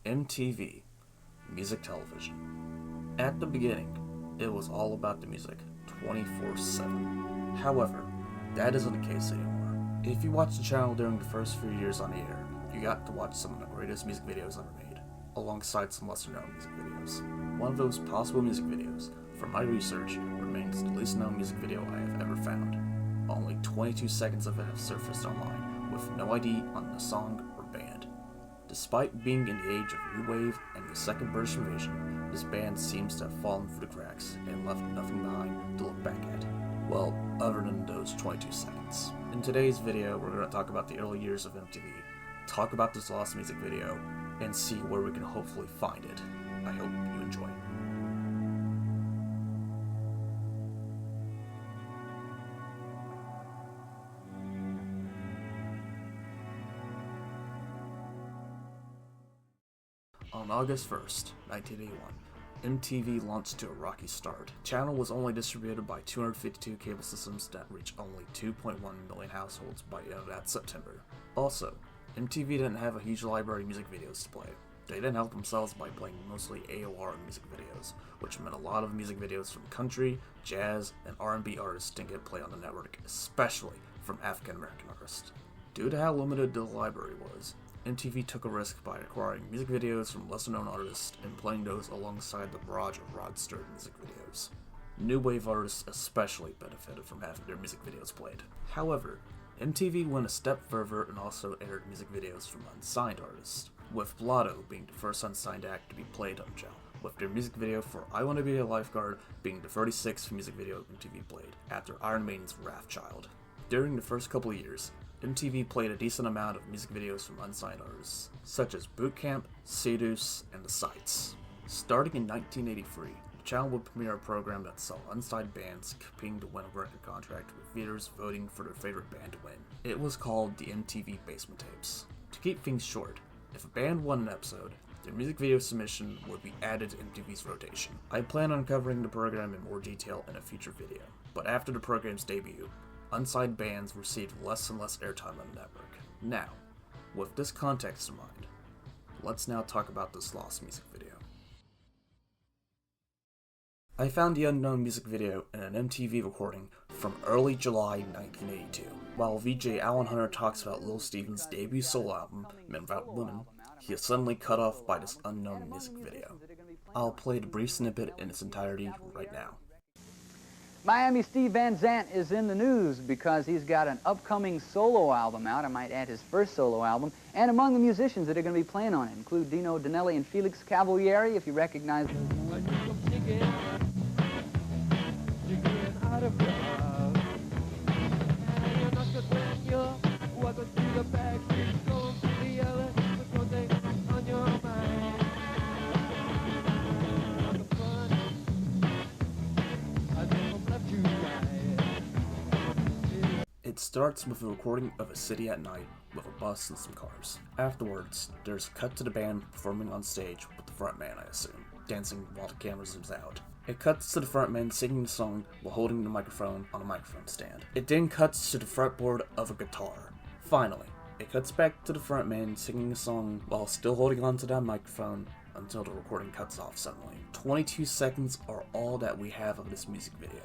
MTV, music television. At the beginning, it was all about the music, 24/7. However, that isn't the case anymore. If you watched the channel during the first few years on the air, you got to watch some of the greatest music videos ever made, alongside some lesser known music videos. One of those possible music videos, from my research, remains the least known music video I have ever found. Only 22 seconds of it have surfaced online, with no ID on the song or band. Despite being in the age of new wave and the second British invasion, this band seems to have fallen through the cracks and left nothing behind to look back at. Well, other than those 22 seconds. In today's video, we're going to talk about the early years of MTV, talk about this lost music video, and see where we can hopefully find it. I hope you enjoy. On August 1st, 1981, MTV launched to a rocky start. The channel was only distributed by 252 cable systems that reached only 2.1 million households by the end of that September. Also, MTV didn't have a huge library of music videos to play. They didn't help themselves by playing mostly AOR music videos, which meant a lot of music videos from country, jazz, and R&B artists didn't get played on the network, especially from African American artists. Due to how limited the library was, MTV took a risk by acquiring music videos from lesser-known artists and playing those alongside the barrage of Rod Stewart music videos. New wave artists especially benefited from having their music videos played. However, MTV went a step further and also aired music videos from unsigned artists, with Blotto being the first unsigned act to be played on the channel, with their music video for I Wanna Be a Lifeguard being the 36th music video MTV played, after Iron Maiden's Wrathchild. During the first couple of years, MTV played a decent amount of music videos from unsigned artists, such as Boot Camp, Seduce, and The Sights. Starting in 1983, the channel would premiere a program that saw unsigned bands competing to win a record contract, with viewers voting for their favorite band to win. It was called the MTV Basement Tapes. To keep things short, if a band won an episode, their music video submission would be added to MTV's rotation. I plan on covering the program in more detail in a future video, but after the program's debut, unsigned bands received less and less airtime on the network. Now, with this context in mind, let's now talk about this lost music video. I found the unknown music video in an MTV recording from early July 1982. While VJ Alan Hunter talks about Lil Steven's debut solo album, Men Without Women, he is suddenly cut off by this unknown music video. I'll play the brief snippet in its entirety right now. Miami Steve Van Zandt is in the news because he's got an upcoming solo album out. I might add his first solo album. And among the musicians that are going to be playing on it include Dino Danelli and Felix Cavalieri, if you recognize them. It starts with a recording of a city at night with a bus and some cars. Afterwards, there's a cut to the band performing on stage with the frontman, I assume, dancing while the camera zooms out. It cuts to the frontman singing the song while holding the microphone on a microphone stand. It then cuts to the fretboard of a guitar. Finally, it cuts back to the frontman singing the song while still holding onto that microphone until the recording cuts off suddenly. 22 seconds are all that we have of this music video.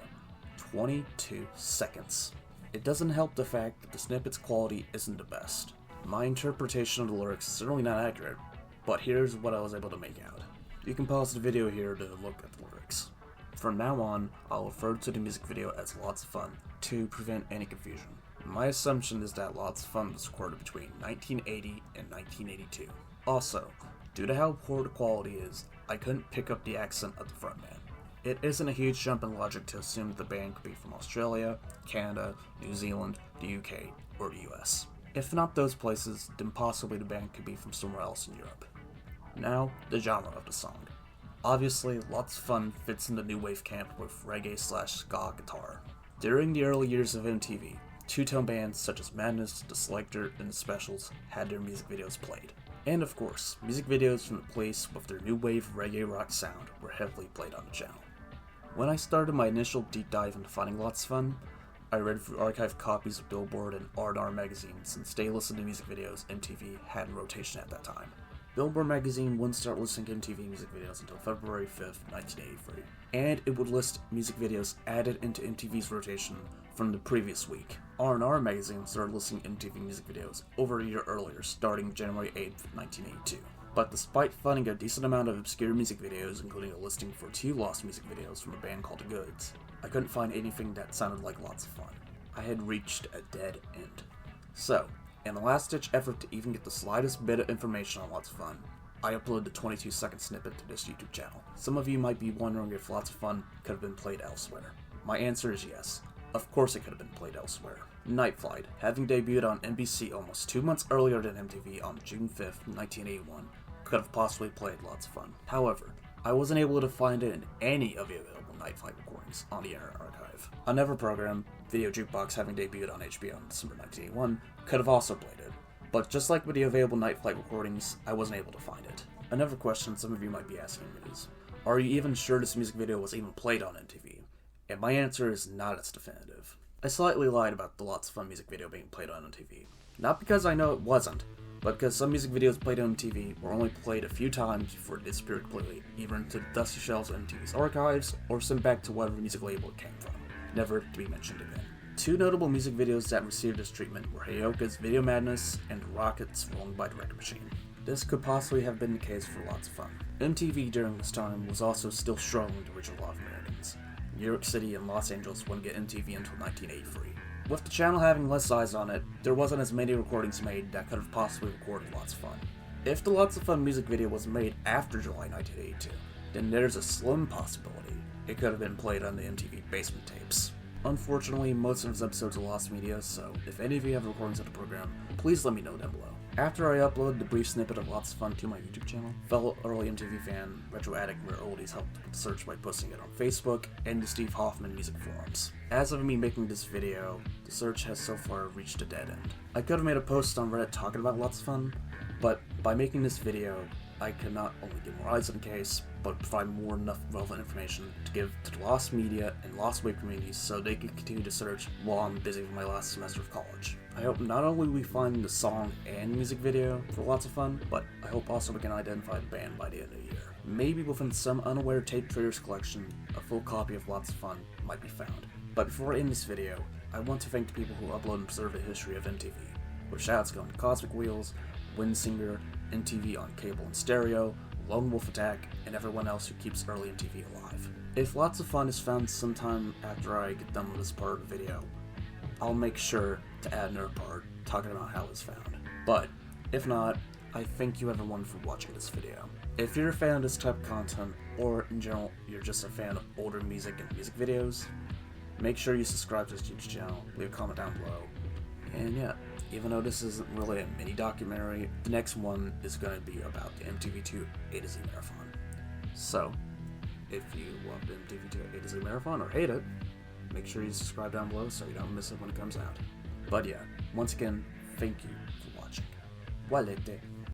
22 seconds. It doesn't help the fact that the snippet's quality isn't the best. My interpretation of the lyrics is certainly not accurate, but here's what I was able to make out. You can pause the video here to look at the lyrics. From now on, I'll refer to the music video as Lots of Fun to prevent any confusion. My assumption is that Lots of Fun was recorded between 1980 and 1982. Also, due to how poor the quality is, I couldn't pick up the accent of the frontman. It isn't a huge jump in logic to assume that the band could be from Australia, Canada, New Zealand, the UK, or the US. If not those places, then possibly the band could be from somewhere else in Europe. Now, the genre of the song. Obviously, Lots of Fun fits in the new wave camp with reggae/ska guitar. During the early years of MTV, two-tone bands such as Madness, The Selector, and The Specials had their music videos played. And of course, music videos from the Police with their new wave reggae rock sound were heavily played on the channel. When I started my initial deep dive into finding Lots of Fun, I read through archived copies of Billboard and R&R magazines and stayed listening to music videos MTV had in rotation at that time. Billboard magazine wouldn't start listing MTV music videos until February 5th, 1983, and it would list music videos added into MTV's rotation from the previous week. R&R magazine started listing MTV music videos over a year earlier, starting January 8th, 1982. But despite finding a decent amount of obscure music videos, including a listing for 2 lost music videos from a band called The Goods, I couldn't find anything that sounded like lots of fun. I had reached a dead end. So, in a last-ditch effort to even get the slightest bit of information on Lots of Fun, I uploaded the 22-second snippet to this YouTube channel. Some of you might be wondering if Lots of Fun could have been played elsewhere. My answer is yes. Of course it could have been played elsewhere. Night Flight, having debuted on NBC almost 2 months earlier than MTV on June 5th, 1981, could have possibly played Lots of Fun. However, I wasn't able to find it in any of the available Night Flight recordings on the Internet Archive. Another program, Video Jukebox, having debuted on HBO in December 1981, could have also played it. But just like with the available Night Flight recordings, I wasn't able to find it. Another question some of you might be asking is, are you even sure this music video was even played on MTV? And my answer is not as definitive. I slightly lied about the Lots of Fun music video being played on MTV. Not because I know it wasn't, but because some music videos played on MTV were only played a few times before it disappeared completely, either into the dusty shelves of MTV's archives, or sent back to whatever music label it came from, never to be mentioned again. 2 notable music videos that received this treatment were Hayoka's Video Madness and Rocket's Rolling by the Record Machine. This could possibly have been the case for Lots of Fun. MTV during this time was also still struggling to reach a lot of Americans. New York City and Los Angeles wouldn't get MTV until 1983. With the channel having less eyes on it, there wasn't as many recordings made that could have possibly recorded Lots of Fun. If the Lots of Fun music video was made after July 1982, then there's a slim possibility it could have been played on the MTV basement tapes. Unfortunately, most of his episodes are lost media, so if any of you have recordings of the program, please let me know down below. After I uploaded the brief snippet of Lots of Fun to my YouTube channel, fellow early MTV fan retroatticrareoldies helped with the search by posting it on Facebook and the Steve Hoffman music forums. As of me making this video, the search has so far reached a dead end. I could have made a post on Reddit talking about Lots of Fun, but by making this video, I could not only get more eyes on the case, but provide more enough relevant information to give to the lost media and lost wave communities so they can continue to search while I'm busy with my last semester of college. I hope not only we find the song and music video for Lots of Fun, but I hope also we can identify the band by the end of the year. Maybe within some unaware tape traders collection, a full copy of Lots of Fun might be found. But before I end this video, I want to thank the people who upload and preserve the history of MTV, with shoutouts going to cosmicwheelz, Windsinger, MTVOnCableInStereo, Lone Wolf Attack, and everyone else who keeps early MTV alive. If Lots of Fun is found sometime after I get done with this part of the video, I'll make sure to add another part talking about how it's found. But if not, I thank you everyone for watching this video. If you're a fan of this type of content, or in general you're just a fan of older music and music videos, make sure you subscribe to this YouTube channel, leave a comment down below, and yeah, even though this isn't really a mini documentary, the next one is going to be about the MTV2 A to Z Marathon. So, if you love the MTV2 A to Z Marathon or hate it, make sure you subscribe down below so you don't miss it when it comes out. But yeah, once again, thank you for watching. Walete.